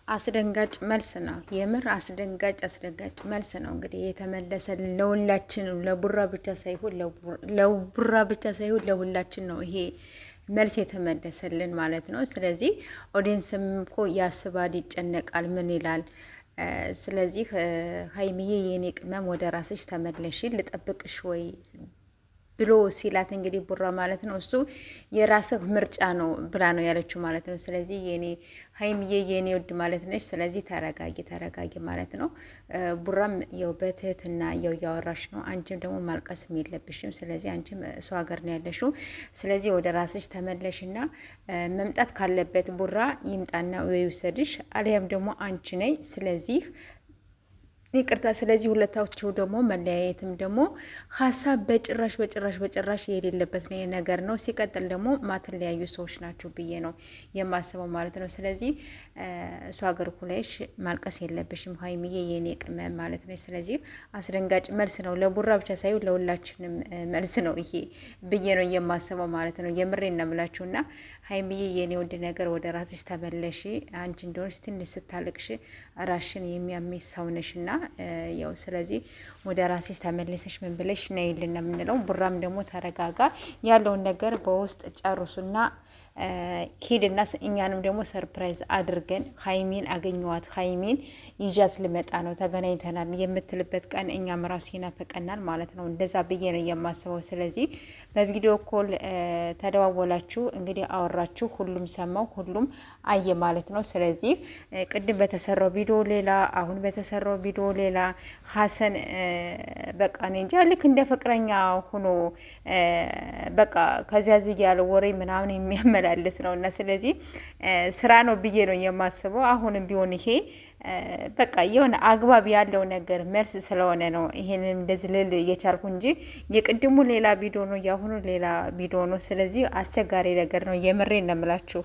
አስደንጋጭ መልስ ነው። የምር አስደንጋጭ መልስ ነው። እንግዲህ የተመለሰ ለሁላችንም ለቡራ ብቻ ሳይሆን ለሁላችን ነው ይሄ መልስ የተመለሰልን ማለት ነው። ስለዚህ ኦዲየንስም እኮ ያስባል፣ ይጨነቃል፣ ምን ይላል። ስለዚህ ሀይሚዬ የኔ ቅመም ወደ ራስሽ ተመለሽ፣ ልጠብቅሽ ወይ ብሎ ሲላት እንግዲህ ቡራ ማለት ነው እሱ የራስህ ምርጫ ነው ብላ ነው ያለችው ማለት ነው። ስለዚህ የኔ ሀይሚዬ የኔ ውድ ማለት ነች። ስለዚህ ተረጋጊ ማለት ነው። ቡራም ያው በትህትና ያው እያወራሽ ነው። አንቺም ደግሞ ማልቀስም የለብሽም። ስለዚህ አንቺም እሱ ሀገር ነው ያለሽው። ስለዚህ ወደ ራስሽ ተመለሽና መምጣት ካለበት ቡራ ይምጣና ወይ ይውሰድሽ፣ አሊያም ደግሞ አንቺ ነይ። ስለዚህ ይቅርታ። ስለዚህ ሁለታቸው ደግሞ መለያየትም ደግሞ ሀሳብ በጭራሽ የሌለበት ነገር ነው። ሲቀጥል ደግሞ ማትለያዩ ሰዎች ናቸው ብዬ ነው የማስበው ማለት ነው። ስለዚህ እሱ ሀገር ኩላይሽ ማልቀስ የለብሽም ሀይሚዬ የኔ ቅመም ማለት ነው። ስለዚህ አስደንጋጭ መልስ ነው። ለቡራ ብቻ ሳይሆን ለሁላችንም መልስ ነው ይሄ ብዬ ነው የማስበው ማለት ነው። የምሬን ነው የምላችሁና ሀይሚዬ የኔ ውድ ነገር ወደ ራስሽ ተመለሺ። አንቺ እንደሆነች ትንሽ ስታልቅሽ ራሽን የሚያምሽ ሰውነሽና ያው ስለዚህ ወደ ራስሽ ተመለሰሽ ምን ብለሽ ነይልን የምንለው። ቡራም ደግሞ ተረጋጋ፣ ያለውን ነገር በውስጥ ጨርሱና ሂድና እኛንም ደግሞ ሰርፕራይዝ አድርገን ሀይሚን አገኘዋት፣ ሀይሚን ይዣት ልመጣ ነው፣ ተገናኝተናል የምትልበት ቀን እኛም ራሱ ይናፈቀናል ማለት ነው። እንደዛ ብዬ ነው የማስበው። ስለዚህ በቪዲዮ ኮል ተደዋወላችሁ እንግዲህ አወራችሁ፣ ሁሉም ሰማው፣ ሁሉም አየ ማለት ነው። ስለዚህ ቅድም በተሰራው ቪዲዮ ሌላ፣ አሁን በተሰራው ቪዲዮ ሌላ። ሀሰን በቃ እኔ እንጃ ልክ እንደ ፍቅረኛ ሆኖ በቃ ከዚያ ዝግ ያለ ወሬ ምናምን የሚያመላልስ ነው እና ስለዚህ ስራ ነው ብዬ ነው የማስበው። አሁንም ቢሆን ይሄ በቃ የሆነ አግባብ ያለው ነገር መልስ ስለሆነ ነው ይሄንን እንደዚህ ልል የቻልኩ እንጂ የቅድሙ ሌላ ቪዲዮ ነው፣ ያሁኑ ሌላ ቪዲዮ ነው። ስለዚህ አስቸጋሪ ነገር ነው። የምሬን ነው የምላችሁ።